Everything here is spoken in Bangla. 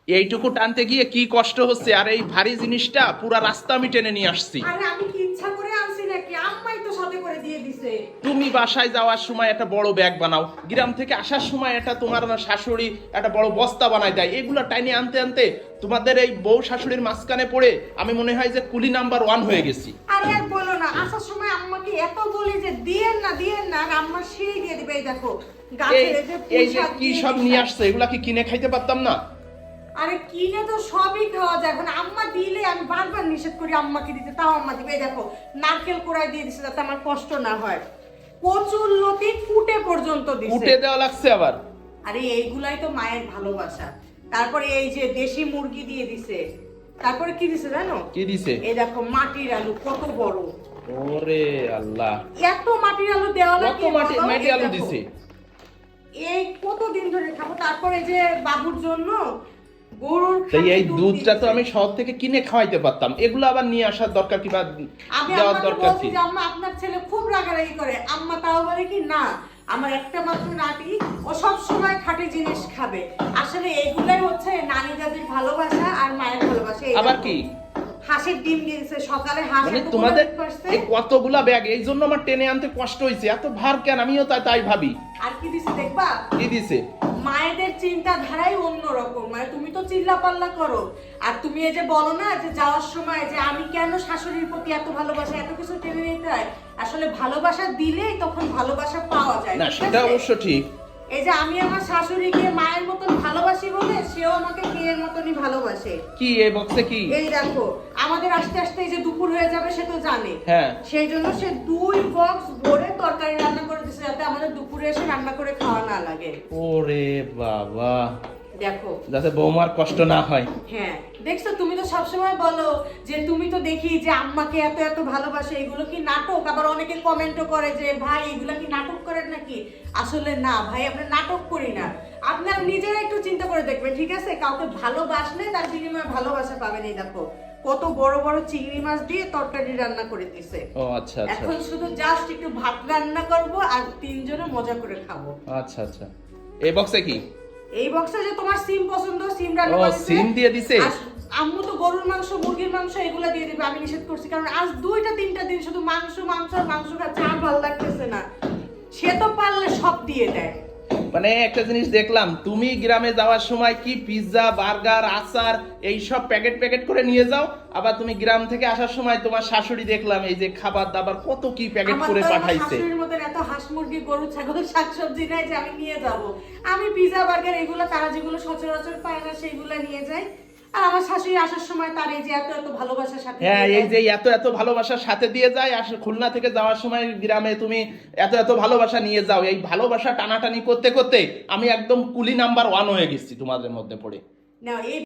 এইটুকু টানতে গিয়ে কি কষ্ট হচ্ছে, আর এই ভারী জিনিসটা পুরা রাস্তা আমি টেনে নিয়ে আসছি। আরে আমি কি ইচ্ছা করে আনছি নাকি? আম্মাই তো সাথে করে দিয়ে দিছে। তুমি বাসায় যাওয়ার সময় একটা বড় ব্যাগ বানাও, গ্রাম থেকে আসার সময় একটা তোমার শাশুড়ি একটা বড় বস্তা বানায় দেয়, এগুলো টাইনে আনতে আনতে তোমাদের এই বউ শাশুড়ির মাঝখানে পড়ে আমি মনে হয় যে কুলি নাম্বার 1 হয়ে গেছি। আরে আর বলো না, আসার সময় আম্মাকে এত বলি যে দিয়েন না, আর আম্মা সেই দিয়ে দিবে। এই দেখো গাছের এই যে কি সব নিয়ে আসছে, এগুলা কি কিনে খাইতে পারতাম না? আরে কিনে তো সবই খাওয়া যায়, এখন আম্মা দিলে আমি বারবার নিষেধ করি আম্মাকে দিতে, তাও আম্মা দিবে। এই দেখো নারকেল কোড়াই দিয়ে দিছে যাতে আমার কষ্ট না হয়। কচুর লতি কুটে পর্যন্ত দিছে। কুটে দেওয়া লাগছে আবার? আরে এইগুলাই তো মায়ের ভালোবাসা। তারপরে এই যে দেশি মুরগি দিয়ে দিছে। তারপরে কি দিছে জানো? কি দিছে? এই দেখো মাটির আলু কত বড়। ওরে আল্লাহ, এত মাটির আলু দেওয়া কত লাগে? মাটি আলু দিছে? এই কতদিন ধরে খাবো। তারপরে যে বাবুর জন্য গরুর তাই এই দুধ দুধটা তো দিয়েছে। আমি শহর থেকে কিনে খাওয়াইতে পারতাম, এগুলো আবার নিয়ে আসার দরকার কি বা আমি দেওয়ার আম্মাকে দরকার বলছি কি? যে আম্মা আপনার ছেলে খুব রাগারাগি করে, আম্মা তাও বলে কি না আমার একটা মাত্র নাতি, ও সব সময় খাঁটি জিনিস খাবে। আসলে এইগুলাই হচ্ছে নানি দাদির ভালোবাসা আর মায়ের ভালোবাসা। এই আবার দেখো, কি হাঁসের ডিম দিয়েছে সকালে, হাঁস মানে এতগুলো তোমাদের ডিম পারছে। এই কতগুলা ব্যাগ, এই জন্য আমার টেনে আনতে কষ্ট হয়েছে, এত ভার কেন? আমিও তাই ভাবি। আর কি দিছে দেখবা? কি দিছে? মায়েদের চিন্তাধারাই অন্যরকম। মানে তুমি তো চিল্লা পাল্লা করো, আর তুমি এই যে বলো না যে যাওয়ার সময় যে আমি কেন শাশুড়ির প্রতি এত ভালোবাসা, এত কিছু টেনে নিতে হয়। আসলে ভালোবাসা দিলেই তখন ভালোবাসা পাওয়া যায়। না ঠিক সেটা আছে? অবশ্য ঠিক। এই যে আমি আমার শাশুড়িকে মায়ের মতন ভালোবাসি বলে সেও আমাকে মেয়ের মতনই ভালোবাসে। কি এই বক্সে কি? এই দেখো আমাদের আস্তে আস্তে এই যে দুপুর হয়ে যাবে সে তো জানে। হ্যাঁ, সেই জন্য সে 2 বক্স ভরে তরকারি রান্না করে দিয়েছে যাতে আমাদের দুপুরে এসে রান্না করে খাওয়া না লাগে। ওরে বাবা, দেখো যাতে বৌমার কষ্ট না হয়। হ্যাঁ দেখছো, তুমি তো সবসময় বলো যে তুমি তো দেখি যে আম্মাকে এত এত ভালোবাসে, এগুলো কি নাটক? আবার অনেকে কমেন্টও করে যে ভাই এগুলো কি নাটক করেন নাকি? আসলে না ভাই, আমরা নাটক করি না। আপনারা নিজেরা একটু চিন্তা করে দেখবেন, ঠিক আছে? কাউকে ভালোবাসলে তার বিনিময়ে ভালোবাসা পাবেন। এই দেখো কত বড় বড় চিংড়ি মাছ দিয়ে তরকারি রান্না করে দিছে। ও আচ্ছা আচ্ছা এখন শুধু জাস্ট একটু ভাত রান্না করব আর তিনজনে মজা করে খাবো। আচ্ছা আচ্ছা। এই বক্সে কি? এই বক্সে যে তোমার সিম পছন্দ, সিম রান্না ও করে দিছে। সিম দিয়ে দিছে? আর আম্মু তো গরুর মাংস মুরগির মাংস এগুলা দিয়ে দিবে, আমি নিষেধ করছি কারণ আজ 2-3 দিন শুধু মাংস আর মাংস খাচ্ছে, আর ভালো লাগতেছে না। সে তো পারলে সব দিয়ে দেয়। মানে একটা জিনিস দেখলাম, তুমি গ্রামে যাওয়ার সময় কি পিৎজা বার্গার আচার এই সব প্যাকেট করে নিয়ে যাও, আবার তুমি গ্রাম থেকে আসার সময় তোমার শাশুড়ি দেখলাম এই যে খাবার দাবার কত কি প্যাকেট আমার করে তো আমার পাঠাইছে। শাশুড়ির মতন এত হাঁস মুরগি গরু ছাগল শাকসবজি নাই যে আমি নিয়ে যাব। আমি পিৎজা বার্গার এগুলো তারা যেগুলো সচরাচর পায় না সেগুলো নিয়ে যাই। আর আমার শাশুড়ি আসার সময় তার এই যে এত এত ভালোবাসার সাথে হ্যাঁ, দিয়ে এই যে এত ভালোবাসার সাথে দিয়ে যায়, আর খুলনা থেকে যাওয়ার সময় গ্রামে তুমি এত ভালোবাসা নিয়ে যাও, এই ভালোবাসা টানাটানি করতে করতে আমি একদম কুলি নাম্বার 1 হয়ে গেছি তোমাদের মধ্যে পড়ে। নাও এই